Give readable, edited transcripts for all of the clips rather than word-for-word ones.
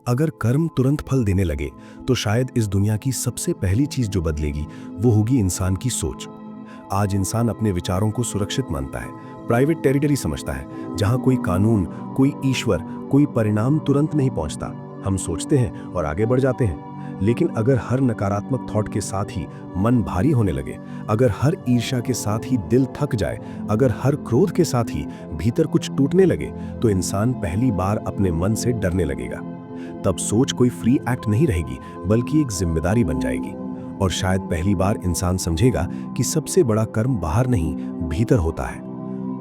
अगर कर्म तुरंत फल देने लगे तो शायद इस दुनिया की सबसे पहली चीज जो बदलेगी वो होगी इंसान की सोच। आज इंसान अपने विचारों को सुरक्षित मानता है, प्राइवेट टेरिटरी समझता है, जहां कोई कानून, कोई ईश्वर, कोई परिणाम तुरंत नहीं पहुंचता। हम सोचते हैं और आगे बढ़ जाते हैं। लेकिन अगर हर नकारात्मक थॉट के साथ ही मन भारी होने लगे, अगर हर ईर्ष्या के साथ ही दिल थक जाए, अगर हर क्रोध के साथ ही भीतर कुछ टूटने लगे, तो इंसान पहली बार अपने मन से डरने लगेगा। तब सोच कोई फ्री एक्ट नहीं रहेगी, बल्कि एक जिम्मेदारी बन जाएगी। और शायद पहली बार इंसान समझेगा कि सबसे बड़ा कर्म बाहर नहीं, भीतर होता है।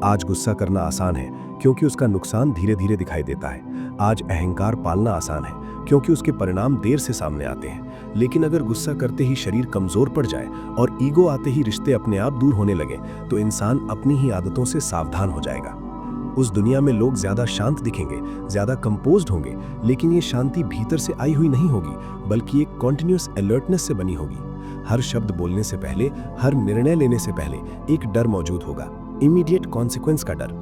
आज गुस्सा करना आसान है क्योंकि उसका नुकसान धीरे धीरे दिखाई देता है। आज अहंकार पालना आसान है क्योंकि उसके परिणाम देर से सामने आते हैं। लेकिन अगर गुस्सा करते ही शरीर कमजोर पड़ जाए और ईगो आते ही रिश्ते अपने आप दूर होने लगे, तो इंसान अपनी ही आदतों से सावधान हो जाएगा। उस दुनिया में लोग ज्यादा शांत दिखेंगे, ज्यादा कंपोज्ड होंगे, लेकिन ये शांति भीतर से आई हुई नहीं होगी, बल्कि एक कॉन्टिन्यूअस अलर्टनेस से बनी होगी। हर शब्द बोलने से पहले, हर निर्णय लेने से पहले एक डर मौजूद होगा, इमीडिएट कॉन्सिक्वेंस का डर।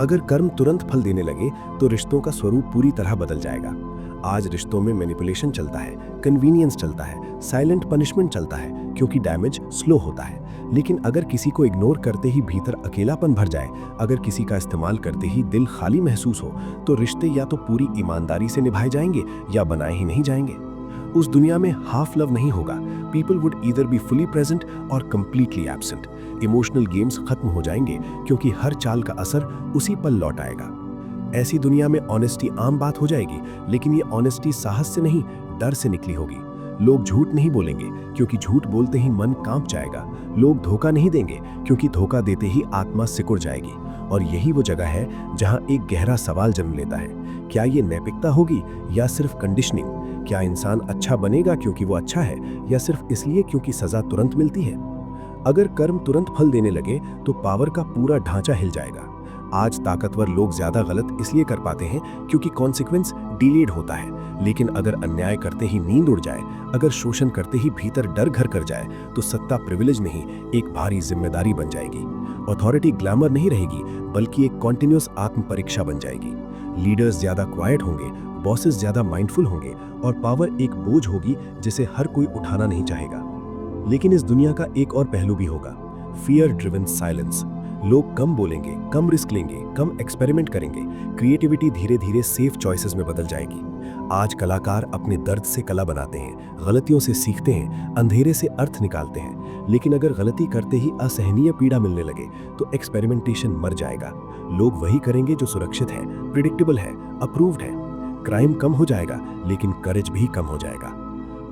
अगर कर्म तुरंत फल देने लगे तो रिश्तों का स्वरूप पूरी तरह बदल जाएगा। आज रिश्तों में मैनिपुलेशन चलता है, कन्वीनियंस चलता है, साइलेंट पनिशमेंट चलता है, क्योंकि डैमेज स्लो होता है। लेकिन अगर किसी को इग्नोर करते ही भीतर अकेलापन भर जाए, अगर किसी का इस्तेमाल करते ही दिल खाली महसूस हो, तो रिश्ते या तो पूरी ईमानदारी से निभाए जाएंगे या बनाए ही नहीं जाएंगे। उस दुनिया में हाफ लव नहीं होगा। People would either be fully present और कंप्लीटली एब्सेंट। इमोशनल गेम्स खत्म हो जाएंगे क्योंकि हर चाल का असर उसी पल लौट आएगा। ऐसी दुनिया में ऑनेस्टी आम बात हो जाएगी, लेकिन ये ऑनेस्टी साहस से नहीं, डर से निकली होगी। लोग झूठ नहीं बोलेंगे क्योंकि झूठ बोलते ही मन कांप जाएगा। लोग धोखा नहीं देंगे क्योंकि धोखा देते ही आत्मा सिकुड़ जाएगी। और यही वो जगह है जहां एक गहरा सवाल जन्म लेता है, क्या ये नैतिकता होगी या सिर्फ कंडीशनिंग? क्या इंसान अच्छा बनेगा क्योंकि वो अच्छा है, या सिर्फ इसलिए क्योंकि सजा तुरंत मिलती है? अगर कर्म तुरंत फल देने लगे तो पावर का पूरा ढांचा हिल जाएगा। आज ताकतवर लोग ज्यादा गलत इसलिए कर पाते हैं क्योंकि कॉन्सिक्वेंस डिलेड होता है। लेकिन अगर अन्याय करते ही नींद उड़ जाए, अगर शोषण करते ही भीतर डर घर कर जाए, तो सत्ता प्रिविलेज नहीं, एक भारी जिम्मेदारी बन जाएगी। अथॉरिटी ग्लैमर नहीं रहेगी, बल्कि एक कॉन्टिन्यूअस आत्म परीक्षा बन जाएगी। लीडर्स ज्यादा क्वाइट होंगे, बॉसेस ज्यादा माइंडफुल होंगे, और पावर एक बोझ होगी जिसे हर कोई उठाना नहीं चाहेगा। लेकिन इस दुनिया का एक और पहलू भी होगा, फियर ड्रिवन साइलेंस। लोग कम बोलेंगे, कम रिस्क लेंगे, कम एक्सपेरिमेंट करेंगे। क्रिएटिविटी धीरे धीरे सेफ चॉइसेस में बदल जाएगी। आज कलाकार अपने दर्द से कला बनाते हैं, गलतियों से सीखते हैं, अंधेरे से अर्थ निकालते हैं। लेकिन अगर गलती करते ही असहनीय पीड़ा मिलने लगे, तो एक्सपेरिमेंटेशन मर जाएगा। लोग वही करेंगे जो सुरक्षित है, प्रिडिक्टेबल है, अप्रूव्ड है। क्राइम कम हो जाएगा, लेकिन करेज भी कम हो जाएगा।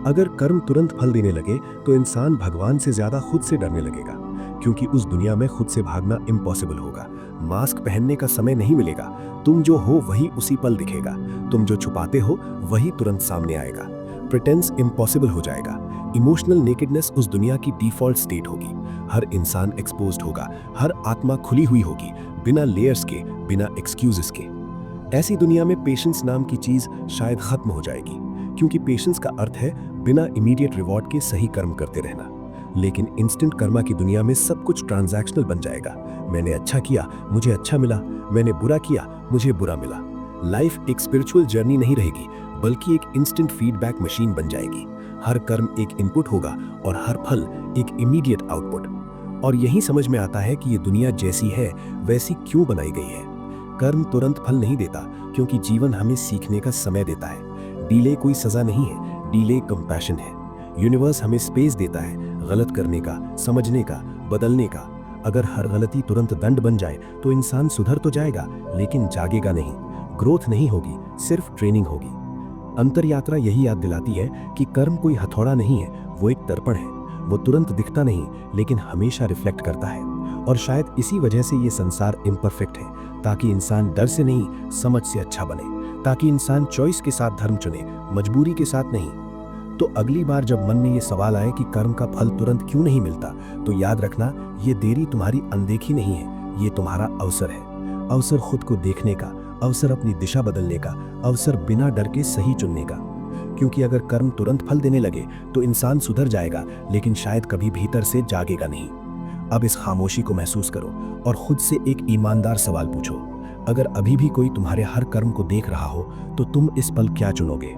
अगर कर्म तुरंत फल देने लगे तो इंसान भगवान से ज्यादा खुद से डरने लगेगा, क्योंकि उस दुनिया में खुद से भागना इम्पॉसिबल होगा। मास्क पहनने का समय नहीं मिलेगा। तुम जो हो वही उसी पल दिखेगा। तुम जो छुपाते हो वही तुरंत सामने आएगा। प्रिटेंस इम्पॉसिबल हो जाएगा। इमोशनल नेकेडनेस उस दुनिया की डिफॉल्ट स्टेट होगी। हर इंसान एक्सपोज्ड होगा, हर आत्मा खुली हुई होगी, बिना लेयर्स के, बिना एक्सक्यूजेस के। ऐसी दुनिया में पेशेंस नाम की चीज शायद खत्म हो जाएगी, क्योंकि पेशेंस का अर्थ है बिना इमीडिएट रिवॉर्ड के सही कर्म करते रहना। लेकिन इंस्टेंट कर्मा की दुनिया में सब कुछ ट्रांजैक्शनल बन जाएगा। मैंने अच्छा किया, मुझे अच्छा मिला, मैंने बुरा किया, मुझे बुरा मिला। लाइफ एक स्पिरिचुअल जर्नी नहीं रहेगी, बल्कि एक इंस्टेंट फीडबैक मशीन बन जाएगी। हर कर्म एक इनपुट होगा और हर फल एक इमीडिएट आउटपुट। और यही समझ में आता है कि ये दुनिया जैसी है वैसी क्यों बनाई गई है। कर्म तुरंत फल नहीं देता क्योंकि जीवन हमें सीखने का समय देता है। डीले कोई सजा नहीं है, डीले कंपैशन है। यूनिवर्स हमें स्पेस देता है गलत करने का, समझने का, बदलने का। अगर हर गलती तुरंत दंड बन जाए तो इंसान सुधर तो जाएगा, लेकिन जागेगा नहीं। ग्रोथ नहीं होगी, सिर्फ ट्रेनिंग होगी। अंतर यात्रा यही याद दिलाती है कि कर्म कोई हथौड़ा नहीं है, वो एक दर्पण है। वो तुरंत दिखता नहीं, लेकिन हमेशा रिफ्लेक्ट करता है। और शायद इसी वजह से ये संसार इम्परफेक्ट है, ताकि इंसान डर से नहीं, समझ से अच्छा बने। ताकि इंसान चॉइस के साथ धर्म चुने, मजबूरी के साथ नहीं। तो अगली बार जब मन में ये सवाल आए कि कर्म का फल तुरंत क्यों नहीं मिलता, तो याद रखना, ये देरी तुम्हारी अनदेखी नहीं है, ये तुम्हारा अवसर है। अवसर खुद को देखने का, अवसर अपनी दिशा बदलने का, अवसर बिना डर के सही चुनने का। क्योंकि अगर कर्म तुरंत फल देने लगे तो इंसान सुधर जाएगा, लेकिन शायद कभी भीतर से जागेगा नहीं। अब इस खामोशी को महसूस करो और खुद से एक ईमानदार सवाल पूछो, अगर अभी भी कोई तुम्हारे हर कर्म को देख रहा हो, तो तुम इस पल क्या चुनोगे?